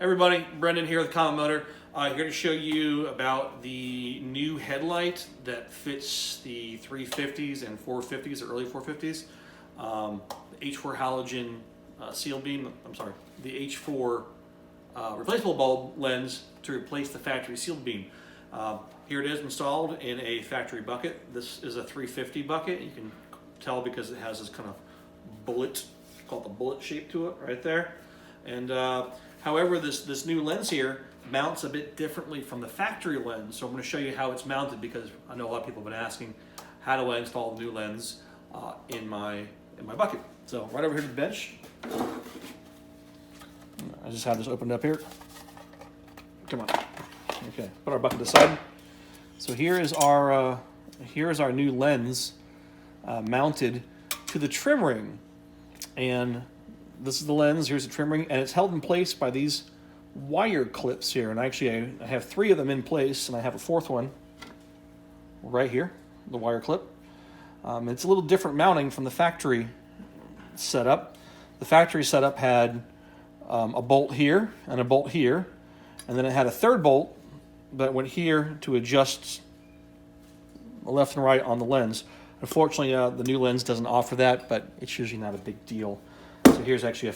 Everybody, Brendan here with Common Motor. Here to show you about the new headlight that fits the 350s and 450s, the early 450s. The H4 halogen seal beam, the H4 replaceable bulb lens to replace the factory sealed beam. Here it is installed in a factory bucket. This is a 350 bucket. You can tell because it has this kind of bullet, called the bullet shape to it right there. And however, this new lens here mounts a bit differently from the factory lens. So I'm going to show you how it's mounted because I know a lot of people have been asking, how do I install the new lens in my bucket? So right over here to the bench. I just have this opened up here. Come on. Okay, put our bucket aside. So here is our new lens mounted to the trim ring, and this is the lens. Here's the trim ring, and it's held in place by these wire clips here. And actually, I have 3 of them in place, and I have a 4th one right here, the wire clip. It's a little different mounting from the factory setup. The factory setup had a bolt here and a bolt here, and then it had a 3rd bolt that went here to adjust left and right on the lens. Unfortunately, the new lens doesn't offer that, but it's usually not a big deal. So here's actually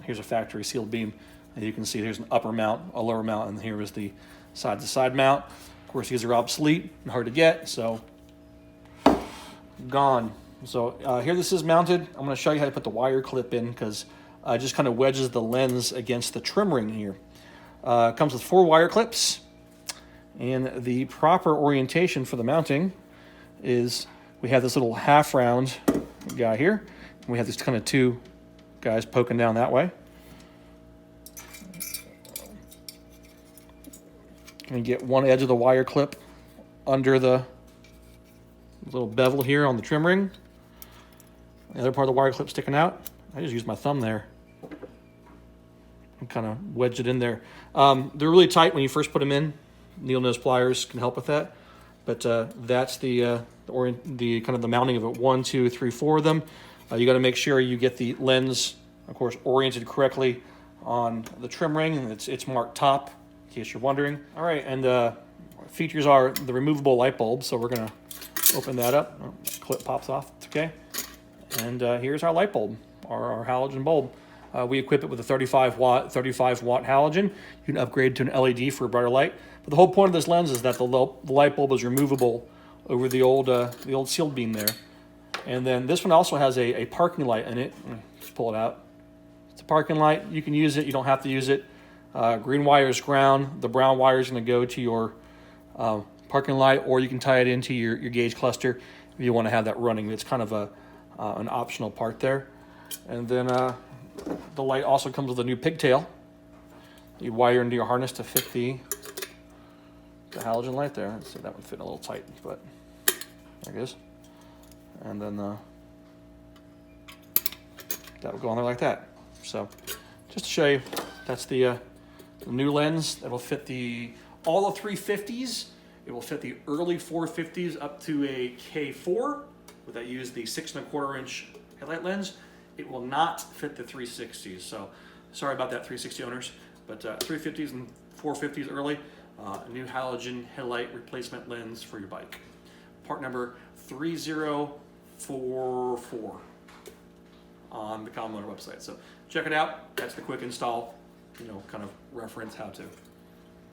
here's a factory sealed beam. And you can see there's an upper mount, a lower mount, and here is the side-to-side mount. Of course, these are obsolete and hard to get, so gone. So here this is mounted. I'm going to show you how to put the wire clip in because it just kind of wedges the lens against the trim ring here. It comes with 4 wire clips, and the proper orientation for the mounting is we have this little half-round guy here. And we have these kind of 2 guys poking down that way. And get one edge of the wire clip under the little bevel here on the trim ring. The other part of the wire clip sticking out. I just used my thumb there and kind of wedged it in there. They're really tight when you first put them in. Needle nose pliers can help with that. But that's the kind of the mounting of it. 1, 2, 3, 4 of them. You got to make sure you get the lens, of course, oriented correctly on the trim ring. It's marked top, in case you're wondering. All right, and features are the removable light bulb. So we're going to open that up. Oh, clip pops off. It's okay. And here's our light bulb, our halogen bulb. We equip it with a 35 watt halogen. You can upgrade to an LED for a brighter light. But the whole point of this lens is that the light bulb is removable over the old sealed beam there. And then this one also has a parking light in it. Just pull it out. It's a parking light. You can use it. You don't have to use it. Green wire is ground. The brown wire is going to go to your parking light, or you can tie it into your gauge cluster if you want to have that running. It's kind of an optional part there. And then the light also comes with a new pigtail. You wire into your harness to fit the halogen light there. Let's see, that one fit a little tight, but there it is. And then that will go on there like that. So just to show you, that's the new lens that will fit all the 350s. It will fit the early 450s up to a K4, but that use the 6 1/4 inch headlight lens. It will not fit the 360s. So sorry about that, 360 owners, but 350s and 450s early, a new halogen headlight replacement lens for your bike. Part number 3044 on the Common Motor website. So check it out. That's the quick install, kind of reference how to.